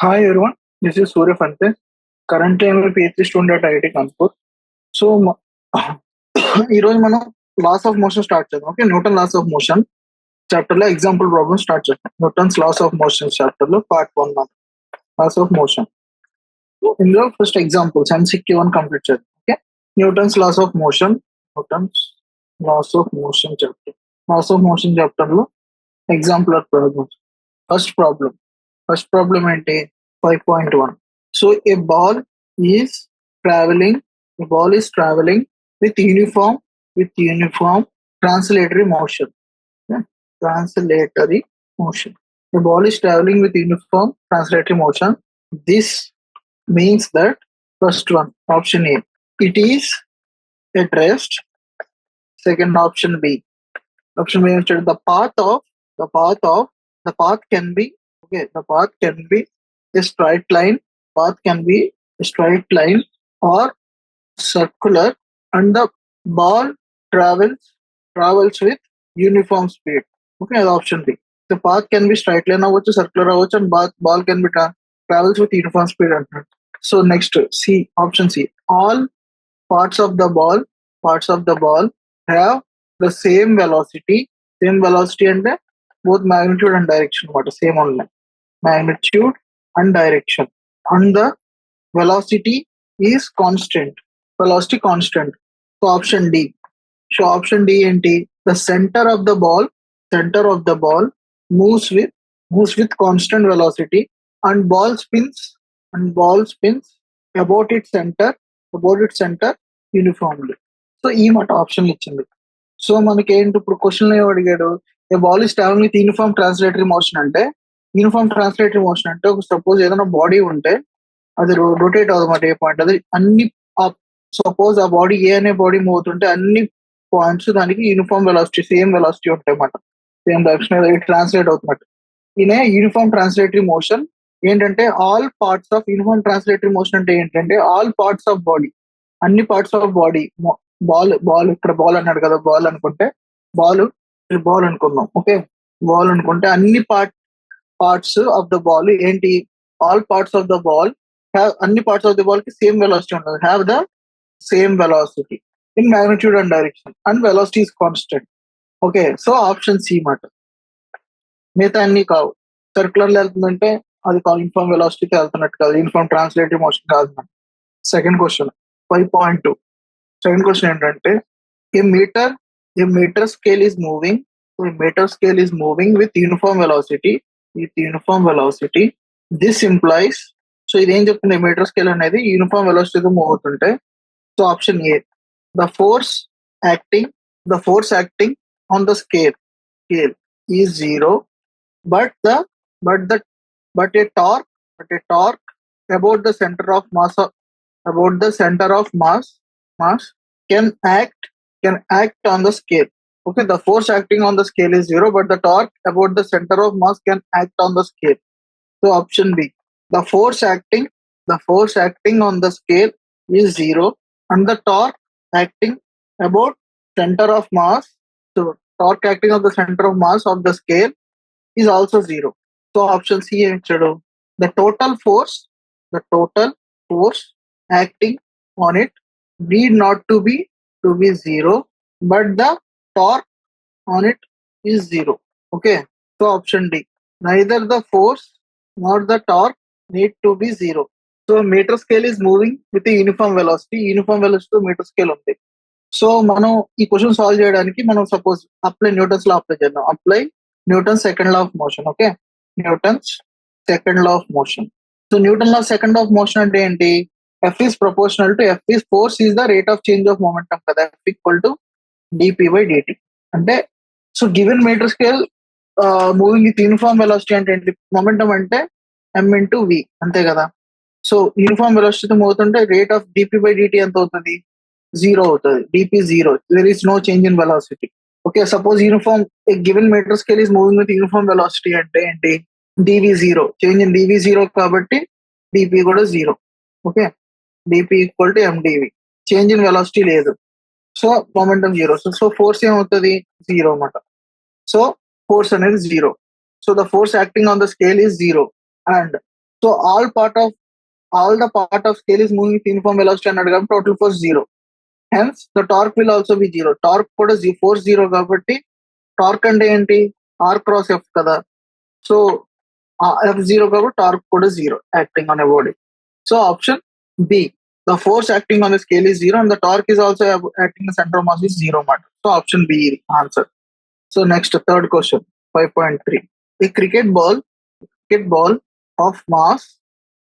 Hi everyone, this is Surya Fante. Currently I'm a PhD student at IIT Kanpur. So ఈరోజు మనం laws of motion start చేద్దాం. Okay, Newton laws of motion chapter లో example problem start చేద్దాం. Newton's laws of motion chapter లో part 1 మనం laws of motion. ఇందులో first examples MCQ1 complete చేద్దాం. Okay, Newton's laws of motion, Newton's laws of motion chapter, laws of motion chapter లో exemplar problems. First problem ఏంటి? 5.1. So a ball is traveling. A ball is traveling with uniform translatory motion. Yeah, translatory motion. The ball is traveling with uniform translatory motion. This means that first one, option A, it is at rest. Second, option B. Option B, the path can be, okay, the path can be a straight line. Path can be a straight line or circular, and the ball travels with uniform speed. Okay, that's option B. The path can be straight line or circular aవచ్చు, and ball can be travels with uniform speed. So next, C, option C. All parts of the ball have the same velocity. Same velocity and both magnitude and direction. What same only magnitude and direction, and the velocity is constant. Velocity constant. So option D. So option D and D. The center of the ball moves with constant velocity, and ball spins about its center uniformly. So ఈ మాట option ఇచ్చింది. So మనకి ఏంటి ఇప్పుడు question ఏం అడిగాడు? A ball is traveling with uniform translatory motion అంటే, ఒక సపోజ్ ఏదైనా బాడీ ఉంటే అది రొటేట్ అవుతుంది ఏ పాయింట్ అది అన్ని, సపోజ్ ఆ బాడీ ఏ అనే బాడీ మూవ్ అవుతుంటే అన్ని పాయింట్స్ దానికి యూనిఫామ్ వెలాసిటీ, సేమ్ వెలాసిటీ ఉంటాయి అన్నమాట. సేమ్ డైరెక్షన్ ట్రాన్స్లేట్ అవుతున్నట్టు. ఈయన యూనిఫామ్ ట్రాన్స్లేటరీ మోషన్ ఏంటంటే all parts of uniform translatory motion అంటే ఏంటంటే ఆల్ పార్ట్స్ ఆఫ్ బాడీ, అన్ని పార్ట్స్ ఆఫ్ బాడీ. బాల్ ఇక్కడ బాల్ అన్నాడు కదా, బాల్ అనుకుంటే బాల్ అనుకుందాం. ఓకే, బాల్ అనుకుంటే అన్ని పార్ట్స్ ఆఫ్ ద బాల్ ఏంటి? All parts of the ball have, అన్ని పార్ట్స్ ఆఫ్ ద బాల్ కి సేమ్ వెలాసిటీ ఉంటుంది. Have the same velocity in magnitude and direction, and velocity is constant. Okay, so option C మాట. మిగతా అన్ని కావు. Circular వెళ్తుందంటే అది uniform వెలాసిటీకి వెళ్తున్నట్టు కాదు, యూనిఫామ్ ట్రాన్స్లేటరీ మోషన్ కాదు. Second question 5.2. సెకండ్ క్వశ్చన్ ఏంటంటే a meter scale is moving with uniform velocity. This implies, so ఇదేం చెప్తుంది? మీటర్ స్కేల్ అనేది యూనిఫామ్ వెలాసిటీతో మూవ్ అవుతుంటే. So option A, the force acting on the scale is zero, but a torque about the center of mass can act on the scale. Okay, the force acting on the scale is zero, but the torque about the center of mass can act on the scale. So option B, the force acting on the scale is zero, and the torque acting about center of mass, so torque acting on the center of mass of the scale is also zero. So option C ఇచ్చాడు. The total force acting on it need not to be zero, but the torque on it is zero. Okay, so option D, neither the force nor the torque need to be zero. So meter scale is moving with a uniform velocity meter scale ఉంది. So మనం ఈ question solve చేయడానికి మనం suppose Newton's law apply చేద్దాం. Newton second law of motion. Okay, Newton's second law of motion. So Newton law second of motion అంటే ఏంటి? F is proportional to F is force is the rate of change of momentum కదా, F equal to dp/dt. అంటే so given metre scale moving with uniform velocity అంటే ఏంటి? Momentum అంటే m into v, అంతే కదా. So uniform వెలాసిటీతో move అవుతుంటే rate of dp/dt ఎంత అవుతుంది? జీరో అవుతుంది. dp జీరో, there is no change in velocity. ఓకే, suppose uniform given metre scale is moving with uniform velocity అంటే ఏంటి? dv జీరో, చేంజ్ ఇన్ dv జీరో కాబట్టి dp కూడా జీరో. Okay, dp equal to mdv, change in velocity లేదు, so momentum zero. So force ఏమవుతుంది? జీరో అన్నమాట. సో ఫోర్స్ అనేది zero. So the force acting on the scale is zero, and so all the part of scale is moving with uniform velocity అన్నాడు కాబట్టి total force 0. Hence the torque will also be 0. Torque కూడా force 0 కాబట్టి torque అంటే ఏంటి, R cross F కదా. So F0 కాబట్టి torque కూడా 0 acting on a body. So option B, the force acting on the scale is 0 and the torque is also acting the center of mass is 0 మాట. So option B answer. So next third question 5.3. A cricket ball of mass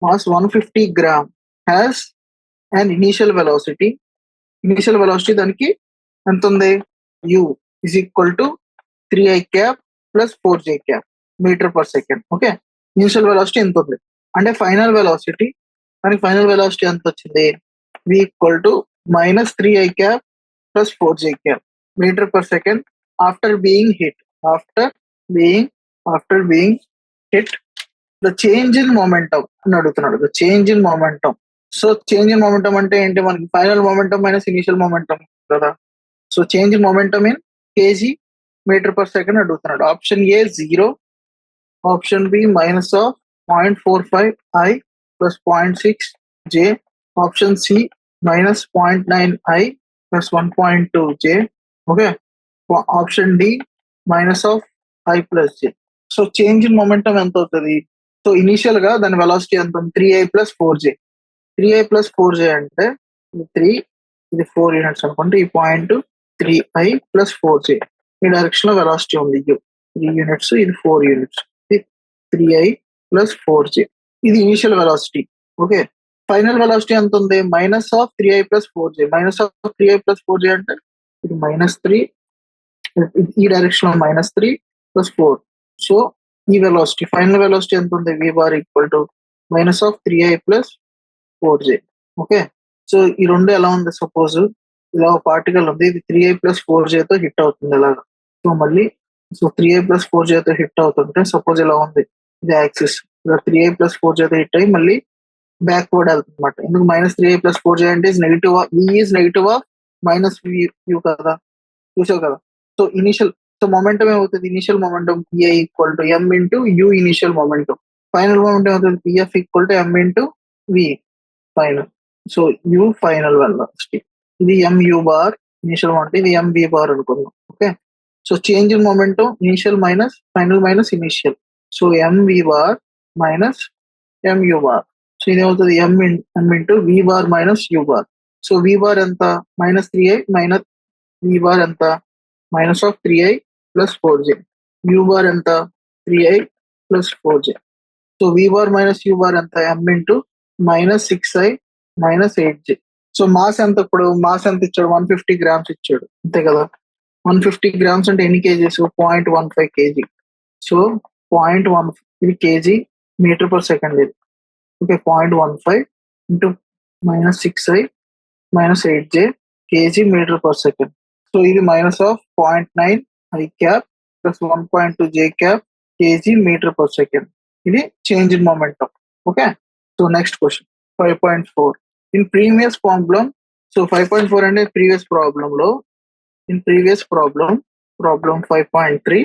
150 gram has an initial velocity దానికి ఎంత ఉంది, u is equal to 3i cap plus 4j cap metre per second. Okay, initial velocity ఎంత ఉంది అంటే final velocity, దానికి final velocity ఎంత వచ్చింది, v equal to -3i cap plus 4j cap metre per second after being hit the change in momentum అని అడుగుతున్నాడు. The change in momentum. So change in momentum అంటే ఏంటి, మనకి final momentum minus initial momentum కదా. So change in momentum in KG meter per second అడుగుతున్నాడు. Option A 0, option B -0.45i plus 0.6j, option C -0.9i plus 1.2j, okay, option D -i plus j. So change in momentum ఎంత అవుతుంది, so initial గా దాని velocity ఎంత ఉంది, 3i plus 4j. 3i plus 4j అంటే 3, ఇది 4 units అనుకుంటే ఈ పాయింట్ 3i plus 4j. ఈ డైరెక్షన్ లో వెలాసిటీ ఉంది u 3 యూనిట్స్, ఇది 4 యూనిట్స్, 3i plus 4j. ఇది initial velocity. Okay, final velocity ఎంత ఉంది, -3i plus 4j. -3i plus 4j అంటే ఇది -3, ఈ డైరెక్షన్ లో -3 plus 4. సో ఈ వెలాసిటీ ఫైనల్ వెలాసిటీ ఎంత ఉంది, v bar equal to -3i plus 4j. Okay, so ఈ రెండు ఎలా ఉంది, సపోజ్ ఇలా ఒక పార్టికల్ ఉంది, ఇది 3i plus 4j తో హిట్ అవుతుంది ఇలాగా. సో మళ్ళీ 3i plus 4j తో హిట్ అవుతుంటే సపోజ్ ఇలా ఉంది, ఇది యాక్సిస్, 3i plus 4j తో హిట్ అయ్యి మళ్ళీ బ్యాక్వర్డ్ వెళ్తుంది అనమాట. ఎందుకు -3i plus 4j అంటే negative, v is negative of -vu కదా, చూసావు కదా. సో సో మొమెంటం ఏమవుతుంది, initial momentum pi equal to m into u initial momentum, final momentum ఏమవుతుంది pf equal to m into v final. So u final velocity, ఇది mu bar initial momentum, ఇది mv bar అనుకుందాం. Okay, so change in momentum initial minus final minus initial, so mv bar minus mu bar. So ఇది అవుతుంది m into v bar minus u bar. So v bar ఎంత, -3i minus v bar ఎంత, -3i plus 4j. u bar ఎంత, 3i plus 4j. So v bar minus u bar ఎంత, m into -6i minus 8j. So mass ఎంత, ఇప్పుడు mass ఎంత ఇచ్చాడు, 150 grams ఇచ్చాడు అంతే కదా. 150 grams అంటే ఎన్ని కేజీస్, 0.15 kg. సో 0.1 ఇది కేజీ మీటర్ పర్ సెకండ్ ఇది. Okay, 0.15 into -6i minus 8j kg meter per second. So ఇది -0.9 i cap plus 1.2 j cap kg meter per second. ఇది change in momentum. Okay, so next question 5.4. In previous problem, so 5.4 అంటే previous ప్రాబ్లంలో, in previous problem 5.3,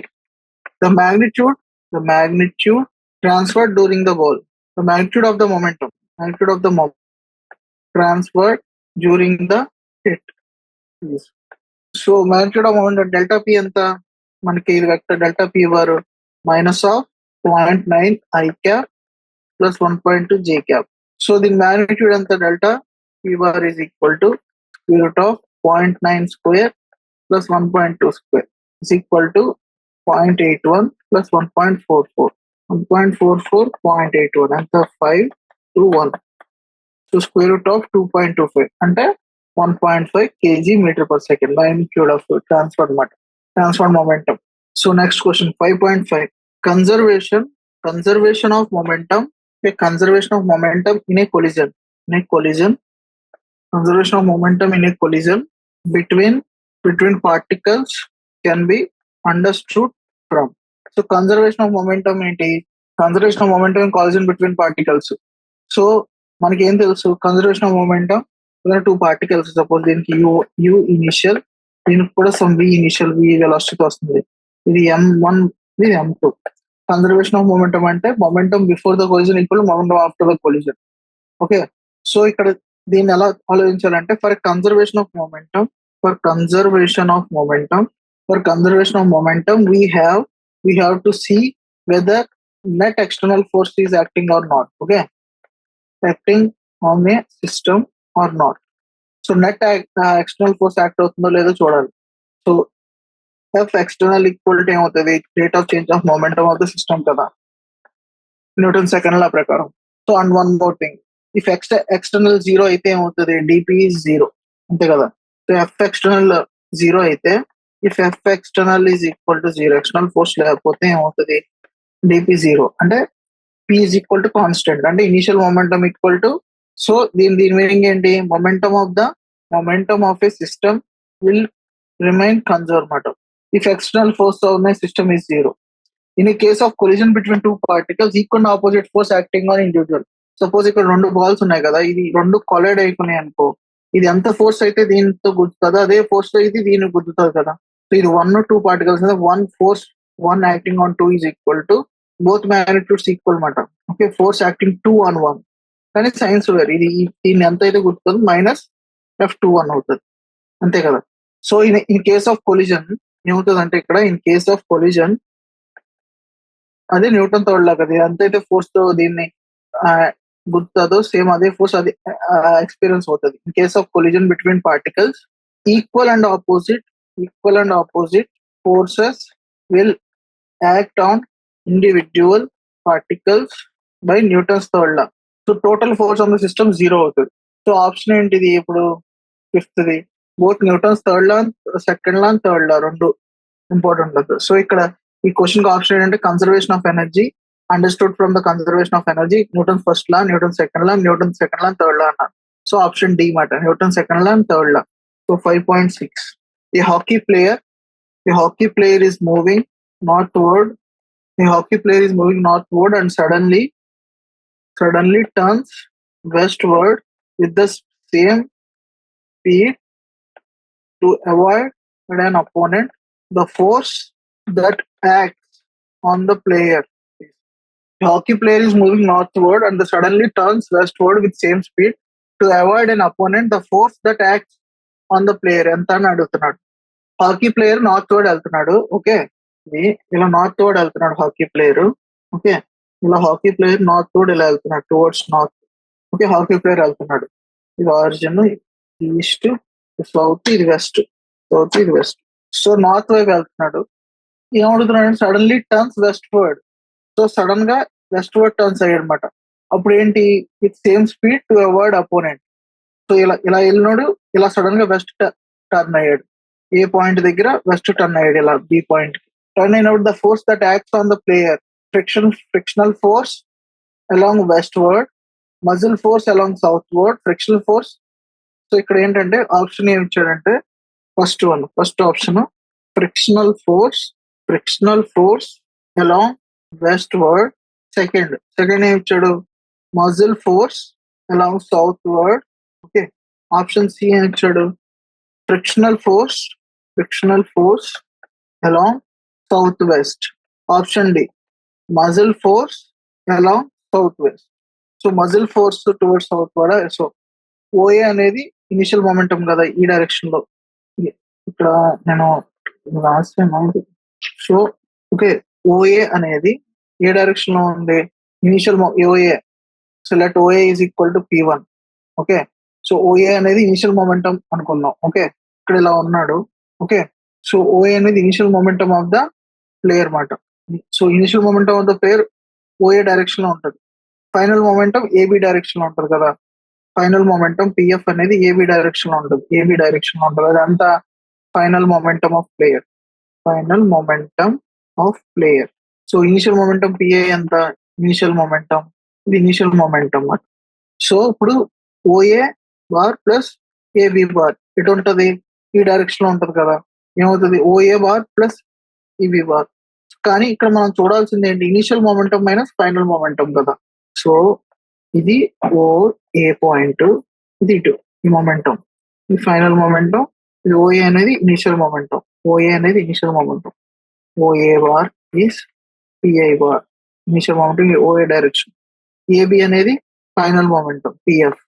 the magnitude transferred during the ball, the magnitude of the momentum transferred during the hit is. So magnitude of momentum delta P ఎంత, మనకి ఇది vector delta P వారు -0.9 i cap plus 1.2 j cap. So దీని magnitude ఎంత, delta P war is equal to √0.9 square plus 1.2 square is equal to 0.81 plus 1.44. 0.81 అంత 5 to 1. So square root of 2.25 అంటే 1.5 kg meter per second magnitude of transfer అనమాట, transfer momentum. So next question 5.5. Conservation of momentum in a collision. Conservation of momentum in a collision between particles can be understood from. So conservation of momentum ఏంటి, conservation of momentum in collision between particles. So మనకి ఏం తెలుసు, conservation of momentum, two particles suppose దీనికి u ఇనిషియల్, దీనికి కూడా some v ఇనిషియల్, v velocity వస్తుంది, ఇది m1 ఇది m2. కన్జర్వేషన్ ఆఫ్ మొమెంటం అంటే momentum before the collision equal momentum after the collision. Okay, so ఇక్కడ దీన్ని ఎలా ఆలోచించాలంటే for conservation of momentum, for conservation of momentum, for conservation of momentum we have to see whether net external force is acting or not. Okay, acting on a system or not. So net external force act అవుతుందో లేదో చూడాలి. So F external equal to ఏమవుతుంది, rate of change of momentum of the system కదా, Newton second law ప్రకారం. So and one more thing, if external zero అయితే ఏమవుతుంది, DP is zero, అంతే కదా. సో ఎఫ్ ఎక్స్టర్నల్ జీరో అయితే, if F external is equal to zero, external force లేకపోతే ఏమవుతుంది, DP zero అంటే P is equal to constant, అంటే initial momentum equal to. So దీని మీనింగ్ ఏంటి, momentum of A system will remain conservative if external force of my system is zero. In case of collision between two particles equal and opposite force acting on individual. Suppose ఇక్కడ రెండు balls ఉన్నాయి కదా, ఇది రెండు collide అయిపోయినాయి అనుకో, ఇది ఎంత ఫోర్స్ అయితే దీంతో గుద్దుతుందో అదే ఫోర్స్ తో ఇది దీన్ని గుద్దుతుంది కదా. సో ఇది 1 2 particles, one force one acting on 2 is equal to both magnitudes equal మాట. ఓకే, ఫోర్స్ యాక్టింగ్ 2 on 1, కానీ సైన్స్ వేరు, ఇది దీన్ని ఎంత అయితే గుర్తుంది మైనస్ F2 1 అవుతుంది, అంతే కదా. So in case of collision ఏమవుతుంది అంటే, ఇక్కడ ఇన్ కేస్ ఆఫ్ కొలిజన్ అదే న్యూటన్ థర్డ్ లా కదా, ఎంతైతే ఫోర్స్ తో దీన్ని గుర్తుందో సేమ్ అదే ఫోర్స్ అది ఎక్స్పీరియన్స్ అవుతుంది. In case of collision between particles equal and opposite forces will act on individual particles by Newton's third law. So total force on the system zero అవుతుంది. So option ఏంటిది ఇప్పుడు, ఫిఫ్త్ది, both Newton's third law, second law, third law రెండు important అవుతుంది. సో ఇక్కడ ఈ question option ఏంటంటే conservation of energy understood from the conservation of energy, Newton first law, Newton second law, third లా అన్నారు. సో ఆప్షన్ డి మాట, Newton second law, third law. So 5.6, a hockey player is moving northward and suddenly turns westward with the same speed to avoid an opponent. The force that acts on the player. The hockey player is moving northward and suddenly turns westward with same speed to avoid an opponent. The force that acts on the player ఎంత అని అడుగుతున్నాడు. Hockey player northward వెళ్తున్నాడు. Okay, ఇలా northward వెళ్తున్నాడు hockey player. Okay, ఇలా hockey player northward ఇలా వెళ్తున్నాడు, towards north. Okay, hockey player వెళ్తున్నాడు, ఇది ఆరిజిన్, ఈస్ట్, సౌత్, ఇది వెస్ట్, సో నార్త్ వైపు వెళ్తున్నాడు. ఏమడుగుతున్నాడు, suddenly turns westward. So sudden గా వెస్ట్ వర్డ్ టర్న్స్ అయ్యాడు అనమాట. అప్పుడు ఏంటి, with same speed to avoid opponent. So ఇలా వెళ్ళినాడు, ఇలా సడన్ గా వెస్ట్ టర్న్ అయ్యాడు, ఏ పాయింట్ దగ్గర వెస్ట్ టర్న్ అయ్యాడు, ఇలా బి పాయింట్ టర్న్ అయినప్పుడు the force that acts on the player, frictional force along westward, muscle force along southward, frictional force. So ఇక్కడ ఏంటంటే ఆప్షన్ ఏమి ఇచ్చాడంటే first option frictional force along westward. Second ఏమి ఇచ్చాడు, muscle force along southward. Okay, option C ఏమి ఇచ్చాడు, frictional force along south west. Option D muscle force along south west. So muscle force towards southward. So OA అనేది initial momentum కదా ఈ direction లో, ఇక్కడ నేను రాసాను. So okay, OA అనేది ఏ డైరెక్షన్ లో ఉంది, initial OA. So let OA is equal to P1. Okay, so OA అనేది ఇనిషియల్ మొమెంటం అనుకుందాం. ఓకే, ఇక్కడ ఇలా ఉన్నాడు. ఓకే, సో ఓఏ అనేది initial momentum of the player మాట. So initial momentum of the player OA direction లో ఉంటుంది, final momentum AB direction లో ఉంటుంది కదా. ఫైనల్ మొమెంటం పిఎఫ్ అనేది ఏబి డైరెక్షన్ లో ఉంటుంది. అదంతా final momentum of player. So initial momentum PA ఎంత, ఇనిషియల్ మొమెంటం, ఇది ఇనిషియల్ మొమెంటం. సో ఇప్పుడు OA bar plus AB bar ఎటు ఉంటుంది, ఈ డైరెక్షన్ లో ఉంటుంది కదా. ఏమవుతుంది, OA bar plus EB bar. కానీ ఇక్కడ మనం చూడాల్సింది ఏంటి, initial momentum minus final momentum కదా. సో ఇది ఓ ఏ పాయింట్, ఇది ఇటు ఈ మొమెంటం, ఈ ఫైనల్ మొమెంటం, ఇది ఓఏ అనేది initial momentum, OA bar is PI bar. Initial momentum OA direction. AB అనేది ఫైనల్ మొమెంటం పిఎఫ్.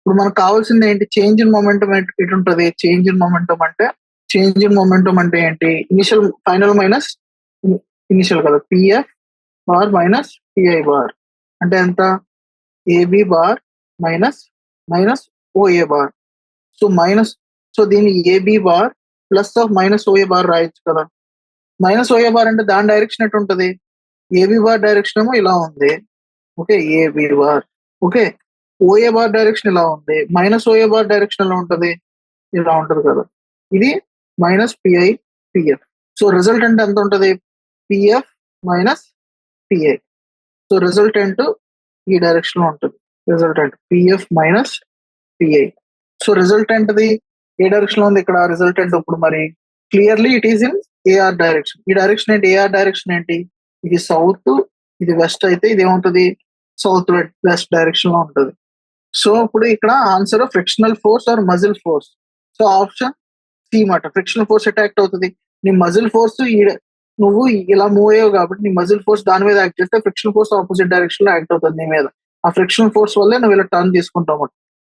ఇప్పుడు మనకు కావాల్సింది ఏంటి? చేంజ్ ఇన్ మొమెంటం ఎటు ఉంటుంది? చేంజ్ ఇన్ మొమెంటం అంటే ఏంటి? ఇనిషియల్ ఫైనల్ మైనస్ ఇనిషియల్ కదా, PF bar minus PI bar అంటే ఎంత? AB bar minus minus OA bar. So దీన్ని AB bar plus of minus OA bar రాయొచ్చు కదా. మైనస్ ఓఏ బార్ అంటే దాని డైరెక్షన్ ఎటు ఉంటుంది? ఏబి బార్ డైరెక్షన్ ఏమో ఇలా ఉంది. Okay, AB bar. Okay, OA bar direction ఇలా ఉంది. మైనస్ ఓఏ బార్ డైరెక్షన్ ఎలా ఉంటుంది? ఇలా ఉంటుంది కదా. ఇది minus PI PF. So resultant ఎంత ఉంటుంది? PF minus PI. So resultant ఈ డైరెక్షన్ లో ఉంటుంది. Resultant PF minus PI. So resultant the ఏ డైరెక్షన్ లో ఉంది ఇక్కడ? రిజల్టెంట్ ఇప్పుడు మరి clearly it is in AR direction. ఈ డైరెక్షన్ ఏంటి? ఏఆర్ డైరెక్షన్ ఏంటి? ఇది సౌత్, ఇది వెస్ట్ అయితే ఇది ఏముంటుంది? సౌత్ వెస్ట్ డైరెక్షన్ లో ఉంటుంది. సో ఇప్పుడు ఇక్కడ answer frictional force or muscle force. So option C మాట. ఫ్రిక్షనల్ ఫోర్స్ ఎట్ యాక్ట్ అవుతుంది. నీ మజిల్ ఫోర్స్ నువ్వు ఇలా మూవ్ అయ్యావు కాబట్టి నీ మజిల్ ఫోర్స్ దాని మీద యాక్ట్ చేస్తే ఫ్రిక్షనల్ ఫోర్స్ ఆపోజిట్ డైరెక్షన్ లో యాక్ట్ అవుతుంది నీ మీద. ఆ ఫ్రిక్షనల్ ఫోర్స్ వల్లే నువ్వు ఇలా టర్న్ తీసుకుంటావు.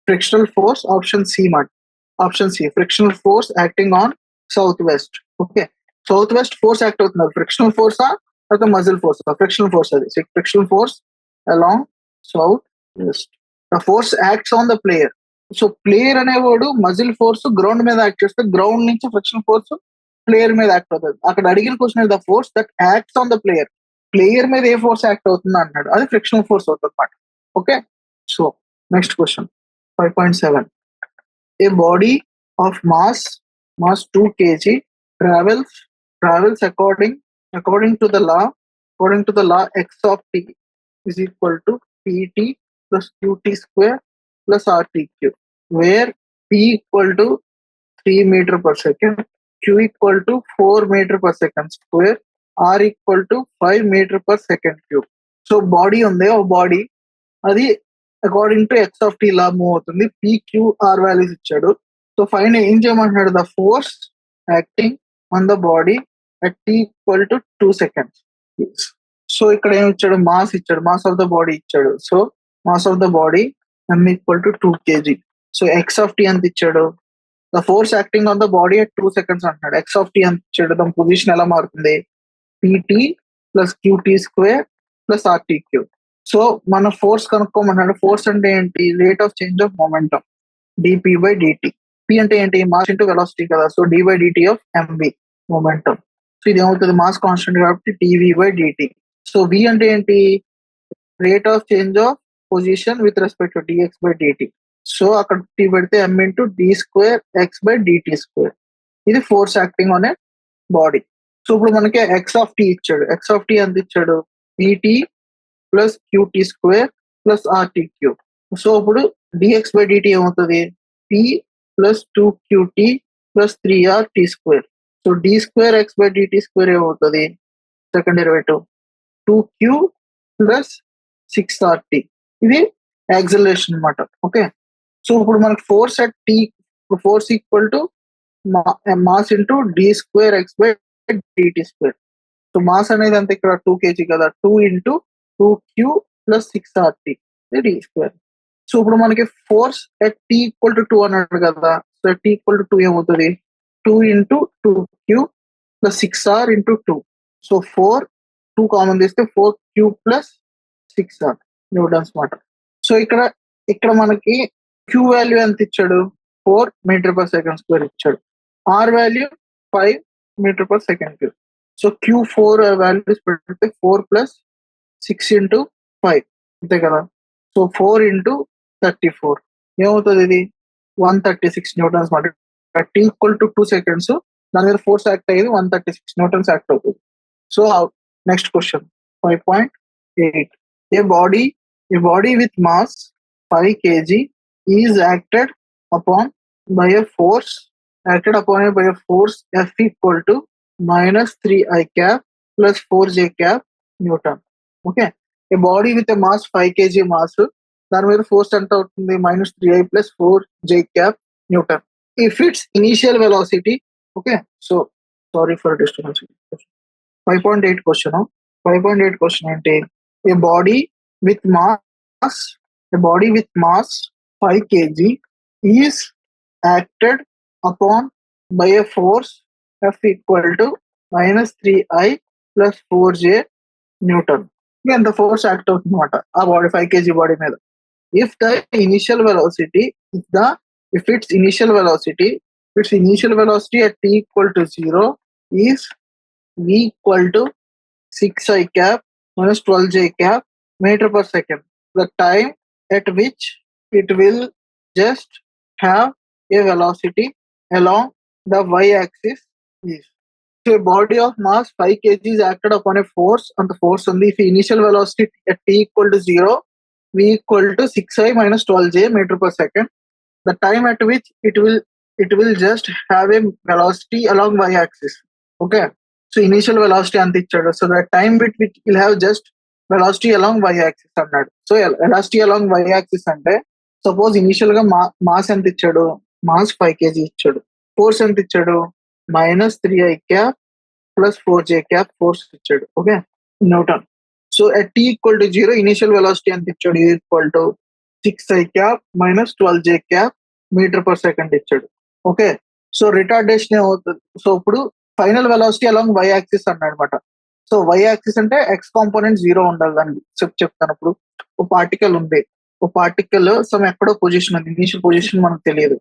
ఫ్రిక్షనల్ ఫోర్స్ ఆప్షన్ సి మాట. Option C frictional force acting on south west. Okay, south west force act అవుతుంది. ఫ్రిక్షనల్ ఫోర్సా లేకపోతే మజిల్ ఫోర్స్? Frictional force. అది frictional force along south west. The force acts on the player. So player అనేవాడు muscle force ground మీద act చేస్తే ground నుంచి frictional force player మీద act అవుతుంది. అక్కడ అడిగిన question the force that acts on the player. Player మీద ఏ force act అవుతుంది అన్నాడు, అది ఫ్రిక్షనల్ ఫోర్స్ అవుతుంది అన్నమాట. Okay, so next question 5.7. A body of mass 2 kg travels according to the law x of t is equal to pt plus qt square plus rt cube, where p equal to 3 meter per second, q equal to 4 meter per second square, r equal to 5 meter per second cube. So body ఉంది, ఓ body అది according to x of t law move అవుతుంది. PQR values ఇచ్చాడు. So find ఏం చేయమంటున్నాడు? The force acting on the body at t equal to 2 seconds. So ఇక్కడ ఏమి ఇచ్చాడు? మాస్ ఇచ్చాడు, మాస్ ఆఫ్ ద బాడీ ఇచ్చాడు. So mass of the body m equal to 2 kg. So x of t ఎంత ఇచ్చాడు? The force acting on the body at 2 seconds అంటున్నాడు. X of t ఎంత ఇచ్చాడు? దాని పొజిషన్ ఎలా మారుతుంది? Pt plus cutie square plus RT cube. So మన force కనుక్కోమన్నాడు. ఫోర్స్ అంటే ఏంటి? Rate of change of momentum dp by dt. P అంటే ఏంటి? మాస్ ఇంటూ వెలాసిటీ కదా. So d by dt of mv momentum. So ఇది ఏమవుతుంది? మాస్ కాన్స్టెంట్ కాబట్టి TV by DT. So v అంటే ఏంటి? Rate of change of position with respect to dx by DT. So అక్కడ t పెడితే m into d square x by DT square. ఇది force acting on a body. So ఇప్పుడు మనకి x of t ఇచ్చాడు. X of t ఎంత ఇచ్చాడు? P t plus cutie square plus RT cube. So ఇప్పుడు d x by d t ఏమవుతుంది? P plus 2qt plus 3rt square. So d square x by DT square ఏమవుతుంది? Second derivative 2q plus 6rt. ఇది acceleration అనమాట. Okay, so ఇప్పుడు మనకి force at t, force equal to mass into d square x by DT square. So mass అనేది అంత ఇక్కడ 2 kg కదా. 2 into 2q plus 6rt d square. So ఇప్పుడు మనకి force at t equal to 2 అన్నాడు కదా. సో టీ ఈక్వల్ టు 2 ఏమవుతుంది? 2 into 2q plus 6r into 2. So 2 common తీస్తే 4q ప్లస్ 6r న్యూటన్స్ మాట. సో ఇక్కడ మనకి q వాల్యూ ఎంత ఇచ్చాడు? 4 మీటర్ పర్ సెకండ్ స్క్వేర్ ఇచ్చాడు. R value 5 metre per second cube. So Q4 values పెడితే 4 plus 6 into 5 అంతే కదా. సో 4 ఇంటూ 34 ఏమవుతుంది? ఇది 136 న్యూటన్స్ మాట. టీ ఈక్వల్ టు 2 seconds దాని మీద ఫోర్స్ యాక్ట్ అయ్యేది 136 న్యూటన్స్ యాక్ట్ అవుతుంది. So next question 5.8. A body with mass 5 kg is acted upon by a force F equal to -3i cap plus 4j cap Newton. Okay, A body with mass 5 kg mass, దాని మీద force ఎంత అవుతుంది? -3i plus 4j cap Newton. If its initial velocity, okay, so sorry for disturbance. 5.8 question. 5.8 question ఏంటి? A body with mass, a body with mass 5 kg is acted upon by a force F equal to minus 3I plus 4J Newton. Again, the force act అవుతుందన్నమాట ఆ body 5 kg body మీద. If the initial velocity, if its initial velocity at t equal to 0 is v equal to 6I cap minus 12J cap meter per second. The time at which it will just have a velocity along the y-axis is. So a body of mass 5 kg is acted upon a force, and the force only if initial velocity at t equal to 0, v equal to 6I minus 12J meter per second. The time at which it will just have a velocity along y-axis. Okay. So initial velocity అంత ఇచ్చాడు. So the time with which will have just velocity along y-axis అన్నాడు. So velocity along y-axis అంటే suppose initial గా mass ఎంత ఇచ్చాడు? Mass 5 kg ఇచ్చాడు. Force ఎంత ఇచ్చాడు? minus 3I cap plus 4J cap force ఇచ్చాడు. Okay, newton. So at t equal to 0 initial velocity ఎంత ఇచ్చాడు? Equal to 6I cap minus 12J cap metre per second ఇచ్చాడు. ఓకే, సో రిటార్డేషన్ ఏమవుతుంది? So ఇప్పుడు final velocity along y axis అన్నాడు అనమాట. So y axis అంటే x component 0 ఉండాలి. దానికి చెప్తాను. ఇప్పుడు ఒక పార్టికల్ ఉంది, ఒక పార్టికల్ సమ్ ఎక్కడో పొజిషన్ ఉంది, ఇనిషియల్ పొజిషన్ మనకు తెలియదు.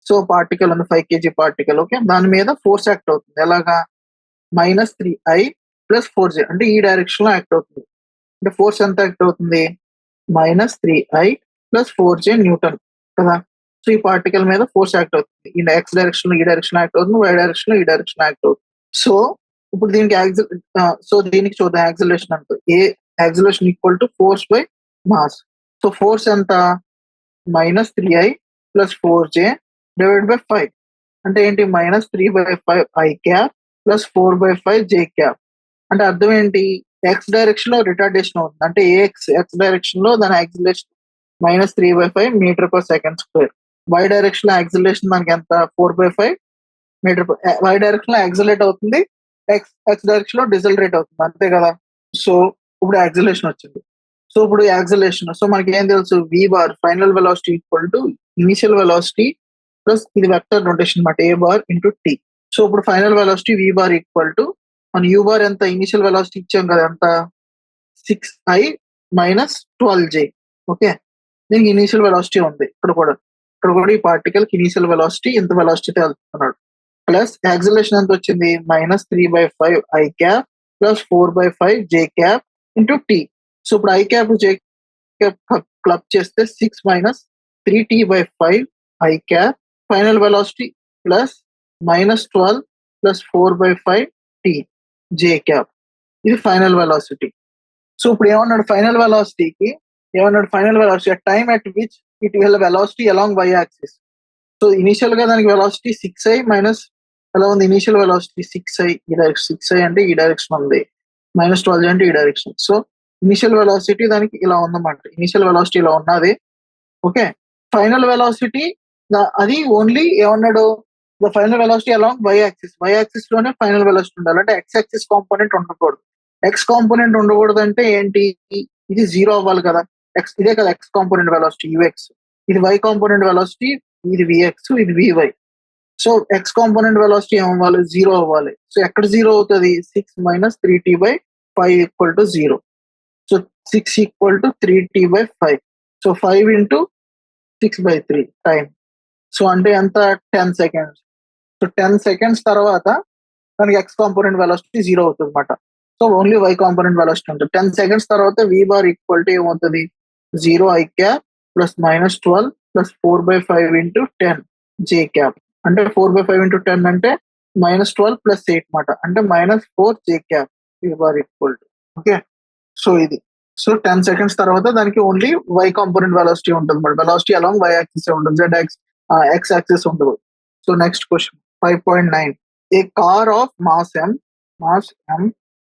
సో పార్టికల్ ఉంది, 5 kg పార్టికల్. ఓకే, దాని మీద ఫోర్స్ యాక్ట్ అవుతుంది. ఎలాగా? minus 3I plus 4J అంటే ఈ డైరెక్షన్ లో యాక్ట్ అవుతుంది. అంటే ఫోర్స్ ఎంత యాక్ట్ అవుతుంది? minus 3I plus 4J Newton కదా. సో ఈ పార్టికల్ మీద ఫోర్స్ యాక్ట్ అవుతుంది. ఈ ఎక్స్ డైరెక్షన్ లో ఈ డైరెక్షన్ యాక్ట్ అవుతుంది, వై డైరెక్షన్ లో ఈ డైరెక్షన్ యాక్ట్ అవుతుంది. సో ఇప్పుడు దీనికి దీనికి చూద్దాం యాక్సిలరేషన్ అంటే. A acceleration equal to force by mass. So force ఎంత? minus 3I plus 4J divide by 5 అంటే ఏంటి? minus 3/5 I cap plus 4/5 J cap. అంటే అర్థం ఏంటి? ఎక్స్ డైరెక్షన్ లో రిటార్డేషన్ అవుతుంది. అంటే ఎక్స్ డైరెక్షన్ లో దాని acceleration minus 3/5 metre per second square. Y direction లో యాక్సిలరేషన్ మనకి ఎంత? 4/5 మీటర్. వై డైరెక్షన్ లో యాక్సిలరేట్ అవుతుంది, ఎక్స్ డైరెక్షన్ లో డిసలరేట్ అవుతుంది, అంతే కదా. సో ఇప్పుడు యాక్సిలరేషన్ వచ్చింది. సో ఇప్పుడు యాక్సిలరేషన్, సో మనకి ఏం తెలుసు? V bar final velocity equal to initial velocity plus ఇది వెక్టర్ నోటేషన్ అనమాట, a bar into t. So ఇప్పుడు final velocity v bar equal to మన యూ బార్ ఎంత? ఇనిషియల్ వెలాసిటీ ఇచ్చాం కదా, ఎంత? 6I minus 12J. ఓకే, దీనికి ఇనిషియల్ వెలాసిటీ ఉంది. ఇక్కడ కూడా ఈ పార్టికల్ కి ఇనిషియల్ వెలాసిటీ ఇంత వెలాసిటీతో వెళ్తున్నాడు. ప్లస్ యాక్సిలరేషన్ ఎంత వచ్చింది? minus 3/5 I cap plus 4/5 J cap into t. So ఇప్పుడు I cap J cap club చేస్తే 6 minus 3T/5 I cap final velocity plus minus 12 plus 4/5 T J cap. ఇది final velocity. So ఇప్పుడు ఏమన్నాడు? Final వెలాసిటీకి ఏమన్నాడు? Final velocity time at which it will velocity along y axis. So initial గా దానికి velocity 6I minus ఎలా ఉంది? Initial velocity 6I, ఈ డైరెక్షన్ 6I అంటే ఈ డైరెక్షన్ ఉంది, minus 12 అంటే ఈ డైరెక్షన్. సో ఇనిషియల్ వెలాసిటీ దానికి ఇలా ఉందన్నమాట. ఇనిషియల్ వెలాసిటీ ఇలా ఉన్నది. ఓకే, ఫైనల్ వెలాసిటీ అది ఓన్లీ ఏమన్నాడు? The final velocity along y axis. Y axis లోనే ఫైనల్ వెలాసిటీ ఉండాలి. అంటే ఎక్స్ యాక్సిస్ కాంపోనెంట్ ఉండకూడదు. ఎక్స్ కాంపోనెంట్ ఉండకూడదు అంటే ఏంటి? ఇది 0 అవ్వాలి కదా. ఇదే కదా ఎక్స్ కాంపోనెంట్ వెలాసిటీ యుఎక్స్. ఇది వై కాంపోనెంట్ వెలాసిటీ, ఇది విఎక్స్, ఇది v y. So x component velocity ఏమవ్వాలి? 0 అవ్వాలి. సో ఎక్కడ 0 అవుతుంది? 6 minus 3T/5 equal to 0. So 6 equal to 3T/5. So 5 into 6/3 time. So అంటే ఎంత? 10 seconds. సో 10 seconds తర్వాత మనకి ఎక్స్ కాంపోనెంట్ వెలాసిటీ 0 అవుతుంది అనమాట. So only why component velocity ఉంటుంది. 10 seconds తర్వాత వి బార్ ఈక్వల్ టు ఏమవుతుంది? 0 I cap plus minus 12 plus 4/5 into 10 J cap. అంటే 4/5 ఇంటూ 10 అంటే minus 12 ప్లస్ 8 మాట, అంటే minus 4 J cap v bar equal to. Okay, so ఇది. సో 10 seconds తర్వాత దానికి ఓన్లీ వై కాంపోనెంట్ వెలాసిటీ ఉంటుంది అనమాట. వెలాసిటీ అలాంగ్ వై యాక్సిస్ ఉంటుంది, జెడ్ ఎక్స్ యాక్సిస్ ఉండదు. So next question 5.9. A car of mass m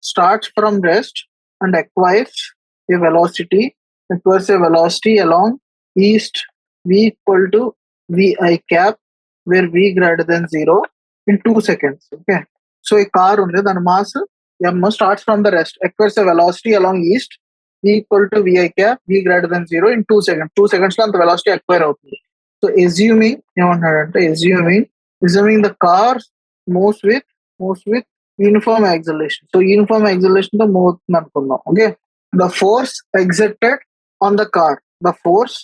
starts from rest and acquires a velocity along east v equal to vi cap where v greater than 0 in 2 seconds. Okay, so ఈ car ఉంది, దాని mass M starts from the rest, acquires a velocity along east, V equal to Vi cap, V greater than 0 in 2 seconds. 2 seconds లో అంత velocity acquire అవుతుంది. So ఏమన్నాడంటే assuming the car moves with uniform acceleration. So uniform acceleration తో move అవుతుంది అనుకుందాం. Okay, the force exerted on the car, the force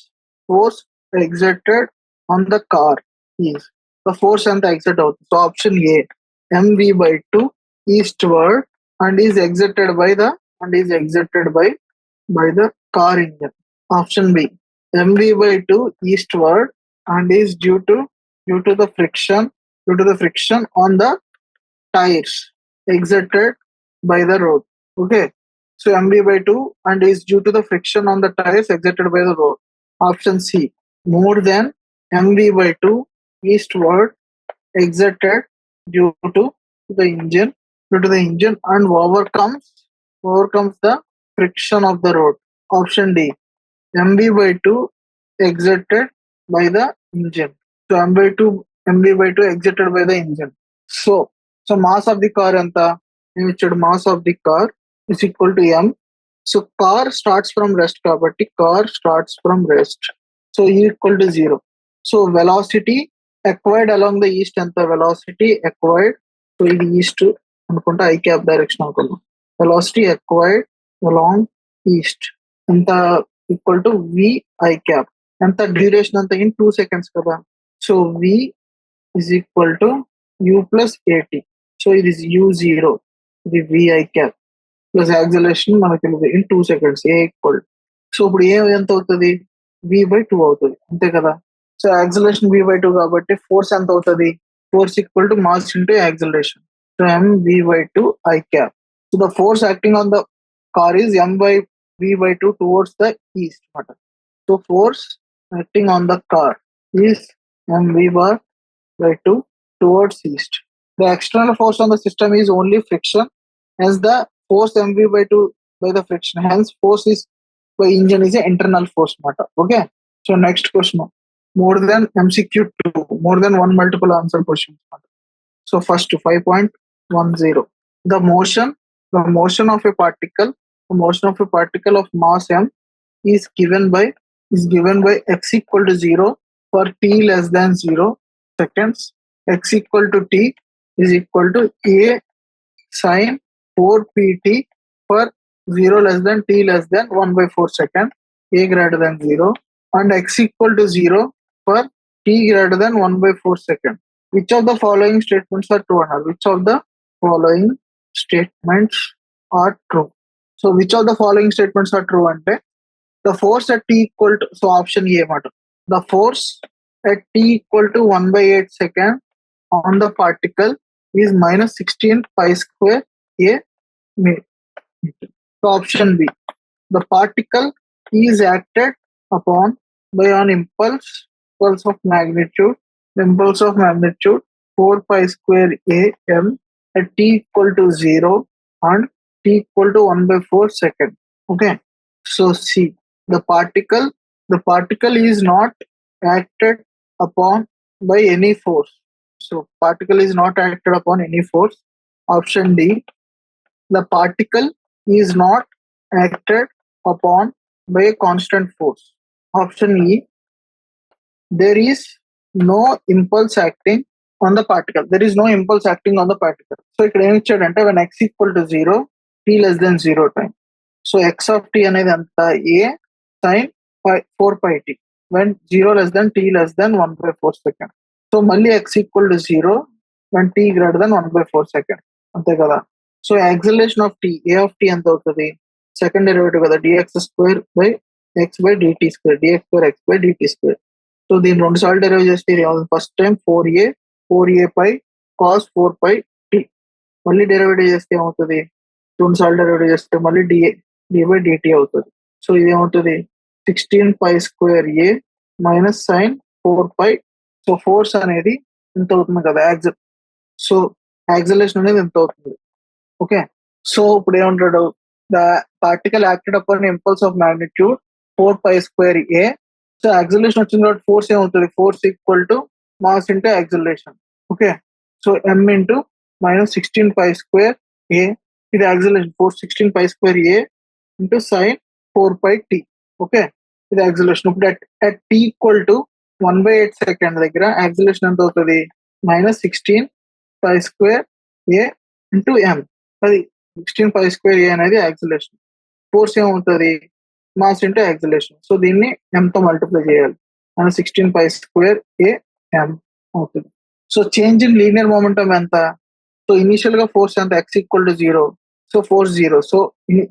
exerted on the car is, the force ఎంత exert అవుతుంది. So option A mv/2 eastward and is exerted by the car engine. Option B mv/2 eastward and is due to the friction on the tires exerted by the road. Okay, so mv/2 and is due to the friction on the tires exerted by the road. Option C more than mv/2 eastward exerted due to the engine and overcomes the friction of the road. Option D mv/2 exerted by the engine. So mv/2 exerted by the engine. So mass of the car anta mass of the car is equal to m. So car starts from rest kabatti car starts from rest, so E equal to 0. So velocity acquired along the east anta velocity acquired, so ఇది east అనుకుంటా I cap direction అనుకుందాం. Velocity acquired along east anta equal to V I cap. ఎంత duration అంతా in 2 seconds కదా, so V is equal to U plus AT. So ఇది U0, ఇది VI cap plus acceleration మనకు తెలియదు in 2 seconds A equal. So ఇప్పుడు ఏ ఎంత అవుతుంది, V/2 అవుతుంది అంతే కదా. సో యాక్సిలరేషన్ V/2 కాబట్టి ఫోర్స్ ఎంత అవుతుంది, force equal to mass into acceleration. So mv/2 I cap. So the force acting on the car is mv/2 towards the east. So force acting on the car is mv/2 towards east. The external force on the system is only friction, hence the force mv/2 by the friction. Hence force is by engine is an internal force matter. Okay. So next question, more than MCQ2, more than one multiple answer questions. So first 5.10, the motion of a particle of mass m is given by x equal to 0 for t less than 0 seconds. X equal to t is equal to a sin 4pt for 0 less than t less than 1/4 second, a greater than 0, and x equal to 0 for t greater than 1/4 second. Which of the following statements are true? Which of the following statements are true? So which of the following statements are true ante the force at t equal to, so option A మాట, the force at t equal to 1/8 second on the particle is minus 16 pi square a meter. So option B, the particle is acted upon by an impulse of magnitude 4 pi square a m at t equal to 0 and t equal to 1/4 second. Okay, so C, the particle is not acted upon by any force. So particle is not acted upon any force. Option D, the particle is not acted upon by a constant force. Option E, there is no impulse acting on the particle. So ఇక్కడ ఏమి ఇచ్చాడంటే when x equal to 0, t less than 0 time. So x of t అనేది అంత a sin 4 pi t when 0 less than t less than 1/4 second. So మళ్ళీ x equal to 0 when t greater than 1/4 second అంతే కదా. So acceleration of t, a of t ఎంత అవుతుంది, second derivative కదా, dx square by x by dt square, dx square x by dt square. So దీన్ని రెండు సార్లు డెరివేట్ చేస్తే first time 4a pi cos 4 pi t, మళ్ళీ డెరివేటివ్ చేస్తే ఏమవుతుంది, రెండు సార్లు డెరివేటివ్ చేస్తే మళ్ళీ d by dt అవుతుంది. సో ఇది ఏమవుతుంది 16 pi square a minus sin 4 pi. So force అనేది ఎంత అవుతుంది కదా, సో యాక్సిలరేషన్ అనేది ఎంత అవుతుంది. ఓకే, సో ఇప్పుడు ఏమంటాడు, the particle acted upon impulse of magnitude 4 pi square a. So acceleration వచ్చింది కాబట్టి ఫోర్స్ ఏమవుతుంది, force equal to mass into acceleration. Okay, so m into minus 16 pi square a ఇది acceleration force 16 pi square a into sine 4 pi t. Okay, ఇది acceleration. ఇప్పుడు at t equal to 1/8 second దగ్గర acceleration ఎంత అవుతుంది? -16 pi square a into ఎం. అది 16 pi square ఏ అనేది acceleration. Force ఏమవుతుంది? Mass into acceleration. So దీన్ని m తో మల్టిప్లై చేయాలి. 16 పై స్క్వేర్ ఏ ఎం అవుతుంది. So change in linear momentum ఎంత? సో ఇనిషియల్ గా ఫోర్స్ ఎంత? x equal to 0. So force 0. So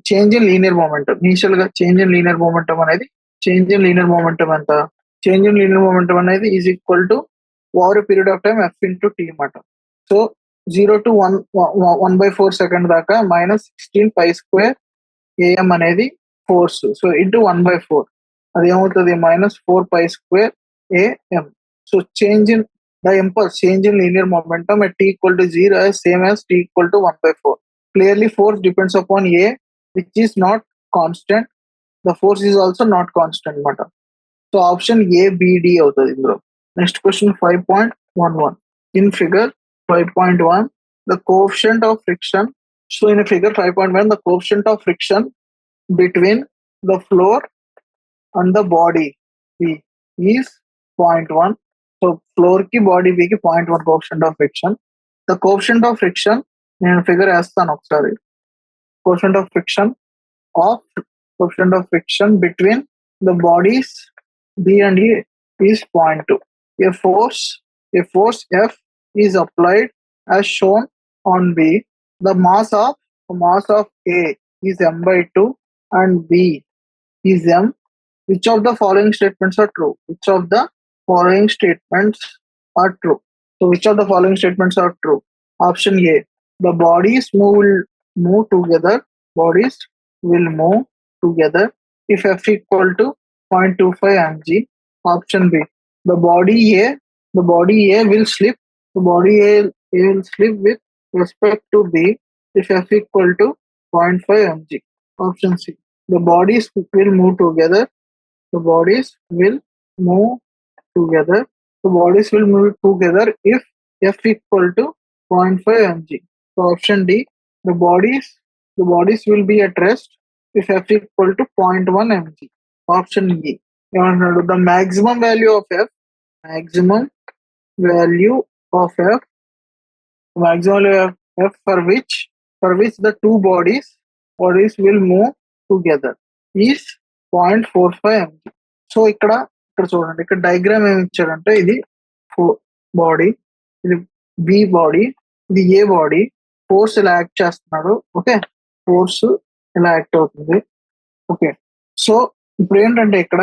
change in linear momentum, initial గా చేంజ్ ఇన్ లీనియర్ మొమెంటం అనేది change in linear momentum ఎంత? Change in linear momentum అనేది is equal to over period of time f into t అన్నమాట. So 0 to 1/4 second దాకా -16 pi square am అనేది force. So into 1/4 అది ఏమవుతుంది? -4 pi square am. So change in the impulse, change in linear momentum at t equal to 0 as same as t equal to 1/4. Clearly force depends upon a which is not constant. The force is also not constant అన్నమాట. So option ఏ బిడి అవుతుంది ఇందులో. Next question 5.11. In figure 5.1 the coefficient of friction. So in figure 5.1 the coefficient of friction between the floor and the body B is 0.1. So floor ki body B ki 0.1 coefficient of friction. The coefficient of friction నేను figure వేస్తాను ఒకసారి. coefficient of friction between the bodies B and A is 0.2. A force F is applied as shown on B. The mass of A is m/2 and B is m. Which of the following statements are true? Which of the following statements are true? So which of the following statements are true? Option A, the bodies will move together. Bodies will move together if F equal to 0.25 mg. Option B, the body A will slip. The body A will slip with respect to B if F equal to 0.5 mg. Option C, the bodies will move together. The bodies will move together. The bodies will move together if F equal to 0.5 mg. So option D, the bodies will be at rest if F equal to 0.1 mg. Option E, the maximum value of F for which the two bodies will move together is 0.45 mg. So ఇక్కడ చూడండి, ఇక్కడ diagram ఏమి ఇచ్చారంటే ఇది body, ఇది B body, ఇది ఏ body. Force ఇలా act చేస్తున్నాడు. ఓకే, ఫోర్స్ ఇలా యాక్ట్ అవుతుంది. ఓకే, సో ఇప్పుడు ఏంటంటే ఇక్కడ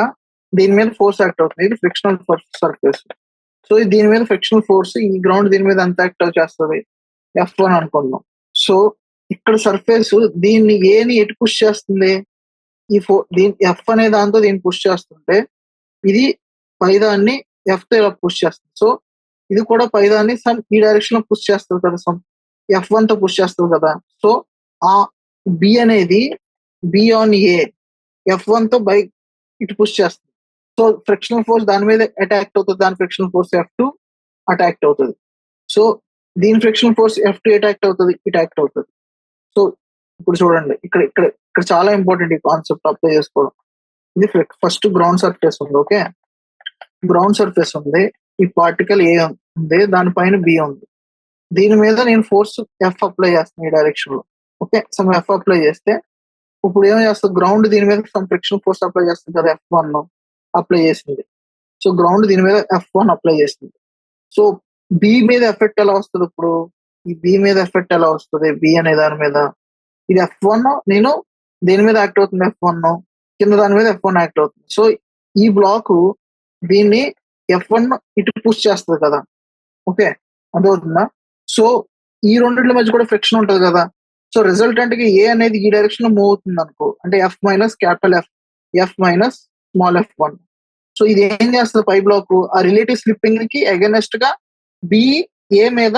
దీని మీద ఫోర్స్ యాక్ట్ అవుతుంది. ఇది ఫ్రిక్షనల్ సర్ఫేస్. సో దీని మీద ఫ్రిక్షనల్ ఫోర్స్, ఈ గ్రౌండ్ దీని మీద ఎంత యాక్ట్ చేస్తుంది? F1 అనుకుందాం. సో ఇక్కడ సర్ఫేస్ దీన్ని ఏని ఎటు పుష్ చేస్తుంది? దీని F అనే దాంతో దీన్ని పుష్ చేస్తుంటే ఇది పైదాన్ని F తో ఇలా పుష్ చేస్తుంది. సో ఇది కూడా పైదాన్ని సమ్ ఈ డైరెక్షన్ లో పుష్ చేస్తుంది కదా, సమ్ F1 తో పుష్ చేస్తుంది కదా. సో ఆ బి అనేది బి ఆన్ ఏ F1 తో ఇటు పుష్ చేస్తుంది. సో ఫ్రిక్షనల్ ఫోర్స్ దాని మీద అటాక్ అవుతుంది, దాని ఫ్రిక్షనల్ ఫోర్స్ F2 అటాక్ అవుతుంది. సో దీని ఫ్రిక్షనల్ ఫోర్స్ F2 అటాక్ అవుతుంది, ఇటాక్ట్ అవుతుంది. సో ఇప్పుడు చూడండి, ఇక్కడ చాలా ఇంపార్టెంట్ ఈ కాన్సెప్ట్ అప్లై చేసుకోవడం. ఇది ఫస్ట్ గ్రౌండ్ సర్ఫేస్ ఉంది. ఓకే, గ్రౌండ్ సర్ఫేస్ ఉంది, ఈ పార్టికల్ ఏ ఉంది, దానిపైన బి ఉంది. దీని మీద నేను ఫోర్స్ ఎఫ్ అప్లై చేస్తాను ఈ డైరెక్షన్ లో. ఓకే, సమ్ ఎఫ్ అప్లై చేస్తే ఇప్పుడు ఏం చేస్తుంది? గ్రౌండ్ దీని మీద సమ్ ఫ్రిక్షన్ ఫోర్స్ అప్లై చేస్తుంది కదా, F1 అప్లై చేసింది. సో గ్రౌండ్ దీని మీద F1 అప్లై చేసింది. సో బి మీద ఎఫెక్ట్ ఎలా వస్తుంది? ఇప్పుడు ఈ బి మీద ఎఫెక్ట్ ఎలా వస్తుంది? బి అనే దాని మీద ఇది F1 నేను దేని మీద యాక్ట్ అవుతుంది? F1 కింద దాని మీద F1 యాక్ట్ అవుతుంది. సో ఈ బ్లాక్ దీన్ని F1 ఇటు పుష్ చేస్తుంది కదా. ఓకే, అర్థమవుతుందా? సో ఈ రెండింటి మధ్య కూడా ఫ్రిక్షన్ ఉంటుంది కదా. సో రిజల్టెంట్ గా ఏ అనేది ఈ డైరెక్షన్ లో మూవ్ అవుతుంది అనుకో, అంటే F minus capital F minus small F1. So ఇది ఏం చేస్తుంది? పై బ్లాక్ ఆ రిలేటివ్ స్లిప్పింగ్ కి అగెనెస్ట్ గా బి ఏ మీద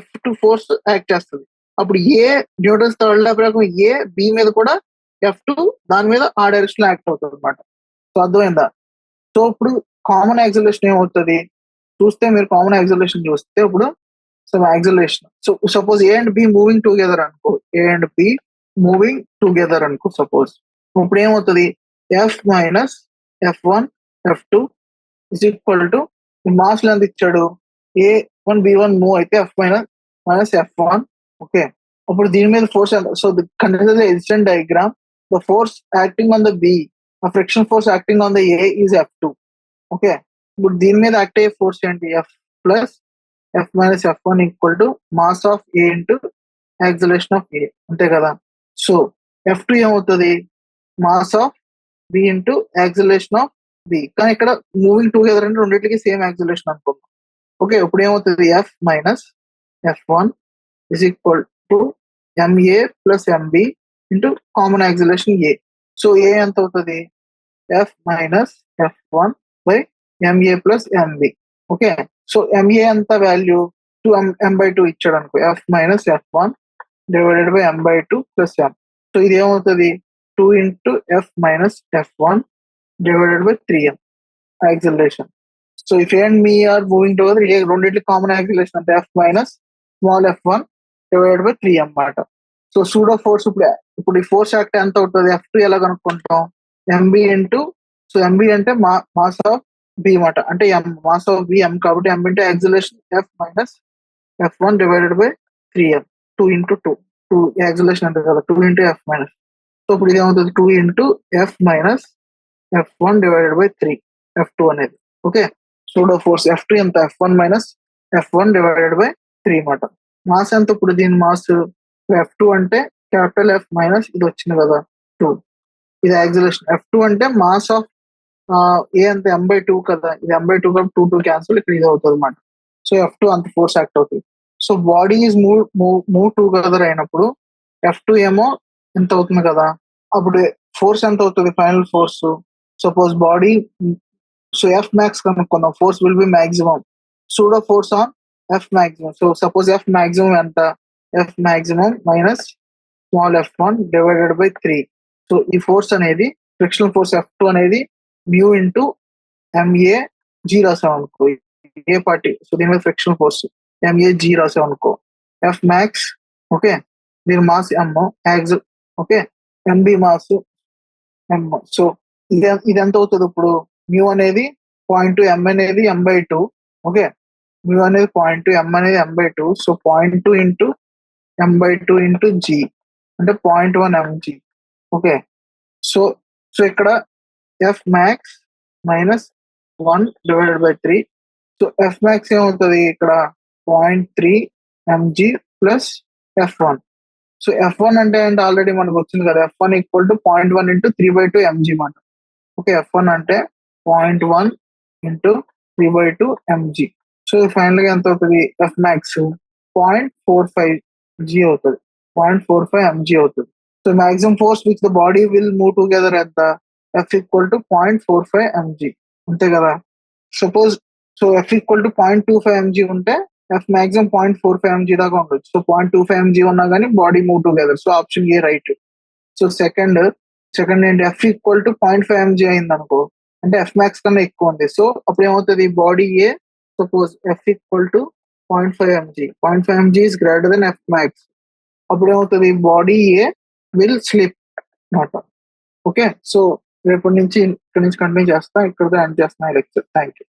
F2 ఫోర్స్ యాక్ట్ చేస్తుంది. అప్పుడు ఏ న్యూటన్స్ థర్డ్ లా ప్రకారం ఏ బి మీద కూడా F2 దాని మీద ఆ డైరెక్షన్ లో యాక్ట్ అవుతుంది అనమాట. సో అర్థమైందా? సో ఇప్పుడు కామన్ యాక్సిలరేషన్ ఏమవుతుంది చూస్తే, మీరు కామన్ యాక్సిలరేషన్ చూస్తే ఇప్పుడు some acceleration. So suppose A and B moving together అనుకో, A and B moving together అనుకో suppose. ఇప్పుడు ఏమవుతుంది, F minus F1 F2 is equal to mass ఎంత ఇచ్చాడు, A1 B1 మూవ్ అయితే F minus F1. ఓకే, అప్పుడు దీని మీద ఫోర్స్ ఎంత, so consider the resistant diagram, the force acting on the B, a friction force acting on the A is F2. Okay, ఇప్పుడు దీని మీద యాక్ట్ అయ్యే ఫోర్స్ ఏంటి, F plus F minus F1 equal to mass of A into acceleration of A, అంతే కదా. So F2 ఏమవుతుంది, mass of B into acceleration of B, కానీ ఇక్కడ మూవింగ్ టుగెదర్ అంటే రెండింటికి సేమ్ యాక్సిలరేషన్ అనుకుందాం. ఓకే, ఇప్పుడు ఏమవుతుంది, F minus F1 is equal to MA plus MB into common acceleration A. So A ఎంత అవుతుంది, F minus F1 by MA plus MB. Okay, so MA ఎంత వాల్యూ 2m/2 ఇచ్చాడు అనుకో, F minus F1 divided by m/2 plus M. So ఇది ఏమవుతుంది, 2 into F minus F1 divided by 3m acceleration. So if A and B are moving together, ఏ రెండింటికి కామన్ యాక్సిలరేషన్ అంటే F minus small F1 divided by 3m అన్నమాట. So pseudo force ఇప్పుడు ఈ ఫోర్స్ యాక్ట్ ఎంత అవుతుంది, F2 ఎలా కనుక్కుంటాం, MB ఇంటూ, సో MB అంటే మాస్ ఆఫ్ B మాట, అంటే మాస్ ఆఫ్ B M కాబట్టి M into acceleration F minus F1 divided by 3m, 2 into 2 acceleration అంటే కదా 2 ఇంటూ F మైనస్. సో ఇప్పుడు ఇది ఏమవుతుంది, 2 into F minus F1 divided by 3 F2 అనేది. ఓకే, సూడో ఫోర్స్ F2 ఎంత, F1 minus F1 divided by 3 మాట. Mass ఎంత, ఇప్పుడు దీని మాస్ F2 అంటే క్యాపిటల్ F మైనస్ ఇది వచ్చింది కదా 2, ఇది యాక్సిలరేషన్. F2 అంటే మాస్ ఆఫ్ A అంత m/2 కదా, ఇది m/2 కాబట్టి 2 క్యాన్సిల్, ఇక్కడ ఇది అవుతుంది అన్నమాట. సో F2 అంత ఫోర్స్ యాక్ట్ అవుతుంది. So body is move together అయినప్పుడు F2 ఏమో ఎంత అవుతుంది కదా, అప్పుడు ఫోర్స్ ఎంత అవుతుంది, final force suppose body, so F max కనుక్కుందాం, force will be maximum, pseudo force on F maximum. So suppose F maximum ఎంత, F maximum minus small F1 divided by 3. So ఈ ఫోర్స్ అనేది ఫ్రిక్షనల్ ఫోర్స్ F2 అనేది mu into MA G రాసాం అనుకో, ఏ party, so దీని మీద frictional force MA G రాసాం అనుకో, F మ్యాక్స్, ఓకే, దీని mass M axle, okay, MB mass M. So ఇది ఎంత అవుతుంది, ఇప్పుడు మ్యూ అనేది 0.2, M అనేది m/2, ఓకే, మ్యూ అనేది 0.2, M అనేది m/2, so 0.2 into m/2 into G అంటే 0.1 mg. ఓకే, సో ఇక్కడ F max minus 1 divided by 3. So F max ఏమవుతుంది ఇక్కడ 0.3 mg plus F1. So F1 అంటే ఆల్రెడీ మనకు వచ్చింది కదా, F1 equal to 0.1 into 3/2 mg మాట. ఓకే, F1 అంటే 0.1 ఇంటూ 3/2 mg. సో ఫైనల్ గా ఎంత అవుతుంది, F మ్యాక్స్ 0.45 g అవుతుంది, 0.45 mg అవుతుంది. So maximum force which the body will move together ఎంత, F ఈక్వల్ టు 0.45 mg, అంతే కదా. Suppose so F equal to 0.25 mg ఉంటే F మాక్సిమం 0.45 mg దాకా ఉండొచ్చు. సో 0.25 mg ఉన్నా కానీ body move together, so option ఏ రైట్. సో సెకండ్ ఏంటి, F equal to 0.5 mg అయింది అనుకో, అంటే F మ్యాక్స్ కన్నా ఎక్కువ ఉంది. సో అప్పుడు ఏమవుతుంది, body A, suppose F equal to 0.5 mg, 0.5 mg is greater than F max, అప్పుడు ఏమవుతుంది, body A will slip not. Okay, so రేపటి నుంచి ఇక్కడ నుంచి కంటిన్యూ చేస్తా, ఇక్కడ ఎండ్ చేస్తున్నా లెక్చర్. Thank you.